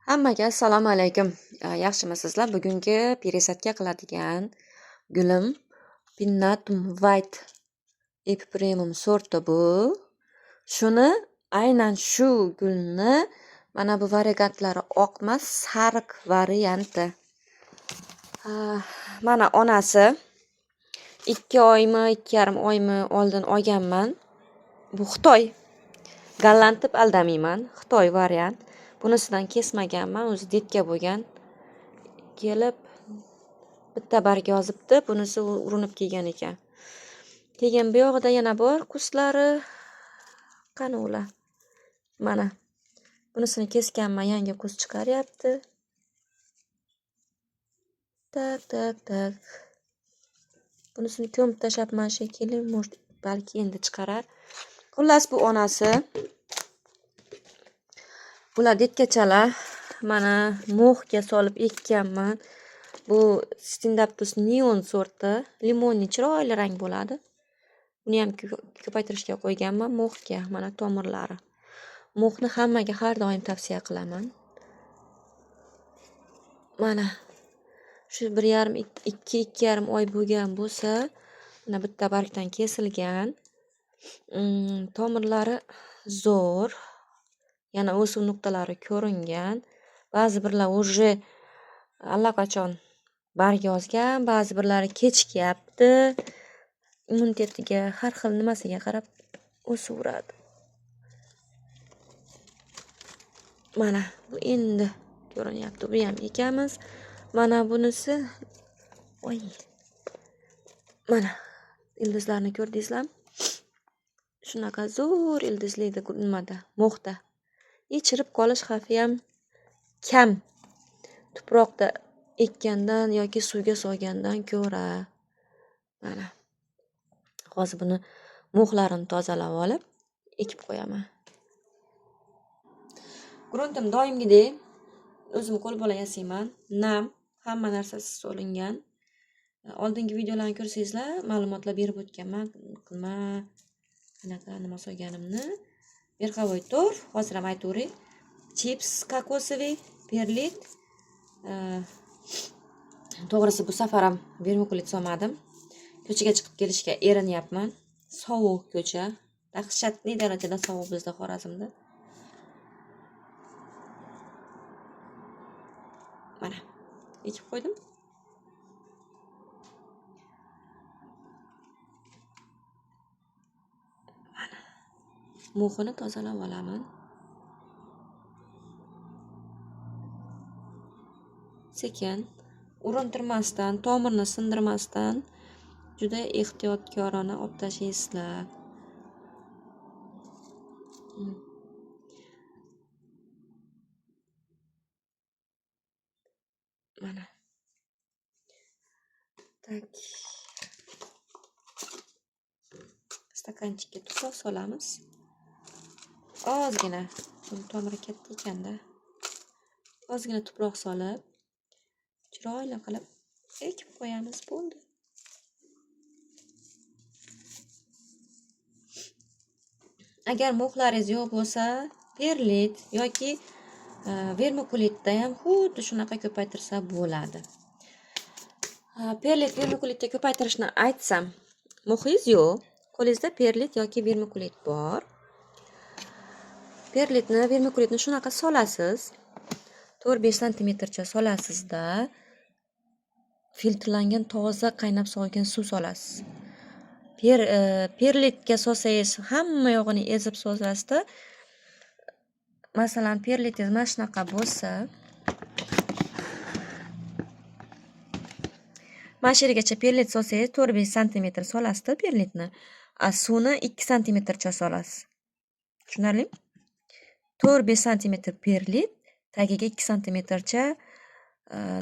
Hammaga assalomu alaykum. Yaxshimisizlar? Bugungi peresatga qiladigan gulim Pinnatum White Ip Premium sorti bu. Shuni aynan shu gulni mana bu variantlari oqmas sariq varianti. Mana onasi 2 oymi, 2,5 oymi oldin olganman. Bu Xitoy. Gollandib aldamayman. Xitoy variant. Bunisidan kesmaganman, o'zi detka bo'lgan. Kelib bitta barg yozibdi, bunisi urinib kelgan ekan. Keyin bu yog'ida yana bor kuslari. Qani ular? Mana bunisini kesganman, yangi kus chiqaryapti. Tak. Bunisini ko'mib tashlabman shekilli, balki endi chiqarar. Xullas bu onasi. Bular detkachalar. Mana mo'xga solib ekkanman. Bu Stendaptus Neon sorti, limonli chiroyli rang bo'ladi. Buni ham ko'paytirishga qo'yganman mo'xga, mana tomirlari. Mo'xni hammaga har doim tavsiya qilaman. Mana shu 1,5-2,5 oy bo'lgan bo'lsa, mana bitta bargdan kesilgan. Tomirlari zo'r. Yana o'suv nuqtalari ko'ringan. Ba'zi birlar уже allaqachon barg yozgan, ba'zi birlari kechikyapti. Immunitetiga, har xil nimasiga qarab o'saveradi. Mana bu endi ko'rinyapti. Bu ham ekamiz. Mana bunisi mana ildizlarni ko'rdingizlarmi? Shunaqa zo'r ildizlaydi nimada, mo'xda. Chirib qolish xavfi ham kam. Tuproqda ekkandan yoki suvga solgandan ko'ra. Mana. Hozir buni mo'xlarini tozalab olib, ekib qo'yaman. Gruntim doimgidek o'zim qo'l bilan yasayman. Nam, hamma narsasi solingan. Oldingi videolarni ko'rsangizlar, ma'lumotlar berib o'tganman. Nima solganimni. Verxavoy to'r, hozir ham aytavering. Chips kokosovый, perlit. To'g'risi bu safar ham vermikulit solmadim. Ko'chaga chiqib kelishga erinyapman. Sovuq ko'cha. Dahshatli darajada sovuq bizda Xorazmda. Mana, ekib qo'ydim. Mana. Mo'xini tozalab olaman. Sekin, urintirmasdan, tomirni sindirmasdan juda ehtiyotkorona olib tashlaysizlar. Mana. Tak. Stakanchikka tuproq solamiz. Ozgina, tomiri katta ekanda. Ozgina tuproq solib, chiroyli qilib ekib qo'yamiz, bo'ldi. Agar mo'xlaringiz yo'q bo'lsa, perlit yoki vermikulitda ham xuddi shunaqa ko'paytirsa bo'ladi. Perlit vermikulitda ko'paytirishni aytsam, mo'xingiz yo'q, qo'lingizda perlit yoki vermikulit bor. Perlitni, vermikulitni shunaqa solasiz. 4-5 santimetrcha solasizda, filtrlangan toza qaynab sovgan suv solasiz. Perlitga solsangiz hamma yog'ini ezib solasizda. Masalan, perlitingiz mana shunaqa bo'lsa, mana shu yergacha perlit solsangiz 4-5 santimetr solasizda perlitni. Suvni 2 santimetrcha solasiz. Tushunarlimi? 4-5 santimetr perlit, tagiga 2 santimetrcha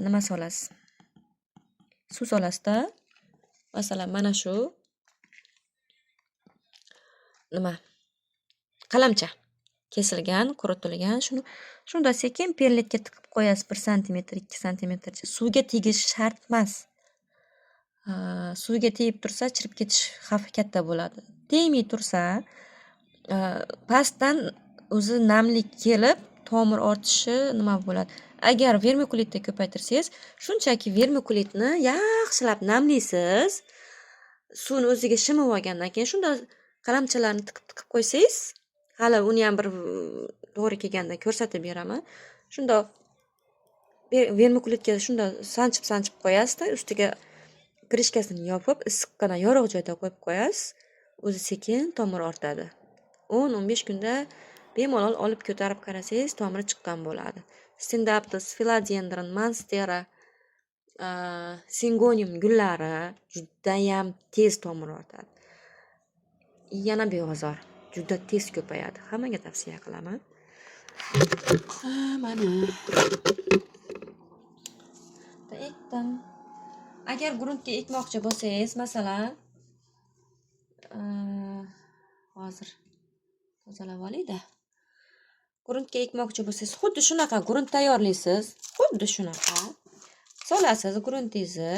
nima solasiz? Suv solasizda. Masalan, mana shu qalamcha kesilgan, quritilgan, shunda sekin perlitga tiqib qo'yasiz 1 santimetr, 2 santimetrcha. Suvga tegishi shart emas. Suvga tegib tursa, chirib ketish xavfi katta bo'ladi. Tegmay tursa, pastdan o'zi namlik kelib, tomir ortishi nima bo'ladi. Agar vermikulitni ko'paytirsangiz, shunchaki vermikulitni yaxshilab namlaysiz. Suvni o'ziga shimib olgandan keyin shunda qalamchalarni tiqib qo'ysangiz, hali uni ham bir to'g'ri kelganda ko'rsatib beraman. Shunda vermikulitga shunda sanchib qo'yasiz-da, ustiga krishkasini yopib, issiqqina yorug' joyda qo'yib qo'yasiz. O'zi sekin tomir ortadi. 10-15 kunda bemalol olib ko'tarib qarasangiz, tomiri chiqqan bo'ladi. Stendaptus, philodendron, monstera, singonium gullari judayam tez tomir ortadi. Yana beozor, juda tez ko'payadi. Hammaga tavsiya qilaman. Mana. Ekdim. Agar gruntga ekmoqchi bo'lsangiz, masalan, hozir tozalab olayda. Gruntga ekmoqchi bo'lsangiz, xuddi shunaqa grunt tayyorlaysiz. Xuddi shunaqa. Solasiz gruntingizni.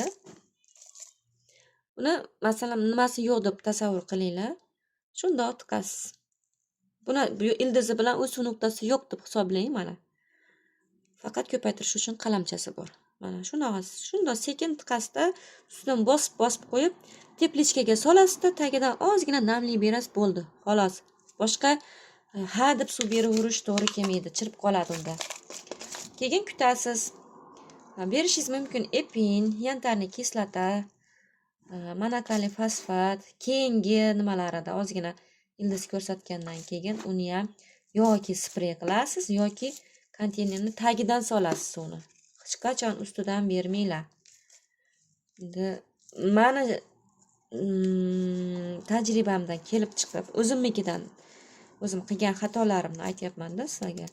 Buni masalan nimasi yo'q deb tasavvur qilinglar. Shunda tiqasiz. Buni ildizi bilan o'suv nuqtasi yo'q deb hisoblang mana. Faqat ko'paytirish uchun qalamchasi bor. Mana shunda sekin tiqasizda, ustidan bosib qo'yib, teplichkaga solasizda, tagidan ozgina namlik berasiz, bo'ldi. Xolos. Boshqa ha deb suv beraverish to'g'ri kelmaydi, chirib qoladi unda. Keyin kutasiz. Berishingiz mumkin epin, yantarniy kislota, monokaliy fosfat, keyingi nimalarida ozgina ildiz ko'rsatgandan keyin uni ham yoki sprey qilasiz yoki konteynerni tagidan solasiz uni. Hech qachon ustidan bermanglar. Mana tajribamdan kelib chiqib, o'zimnikidan o'zim qilgan xatolarimni aytyapman-da sizlarga.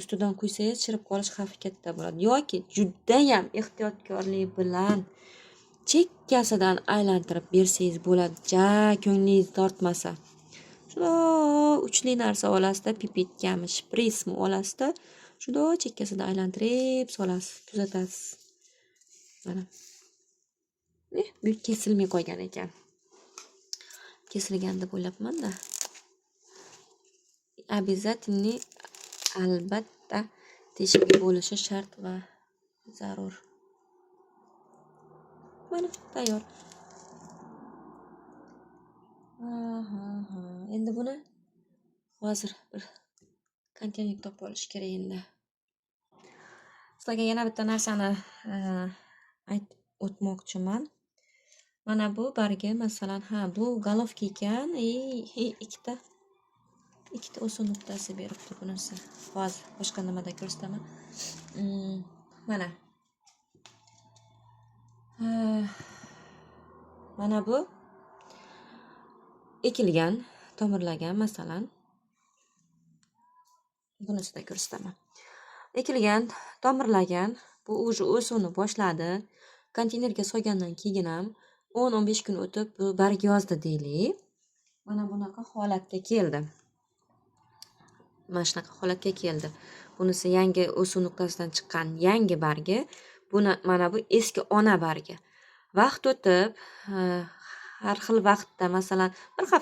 Ustidan quysangiz chirib qolish xavfi katta bo'ladi. Yoki judayam ehtiyotkorlik bilan chekkasidan aylantirib bersangiz bo'ladi. Ko'nglingiz tortmasa. Shunda uchli narsa olasizda, pipetkami, shpritsmi olasizda, shunda chekkasidan aylantirib solasiz, tuzatasiz. Mana. Bu kesilmay qo'ygan ekan. Kesilgan deb o'ylabman-da. Обязательно albatta teshik bo'lishi shart va zarur. Mana tayyor. Endi buni hozir bir konteyner topib olish kerak endi. Sizlarga yana bitta narsani aytib o'tmoqchiman. Mana bu bargi, masalan, bu golovka ekan, ikkita o'suv nuqtasi beribdi bunisi. Hozir boshqa nimada ko'rsataman. Mana. Mana bu ekilgan, tomirlagan, masalan. Bunisida ko'rsataman. Ekilgan, tomirlagan, bu уже o'suvni boshladi. Konteynerga solgandan keyin ham 10-15 kun o'tib bu barg yozdi deylik. Mana bunaqa holatga keldi. Mana shunaqa holatga keldi. Bunisi yangi o'suv nuqtasidan chiqqan yangi bargi. Mana bu eski ona bargi. Vaqt o'tib, har xil vaqtda, masalan, bir hafta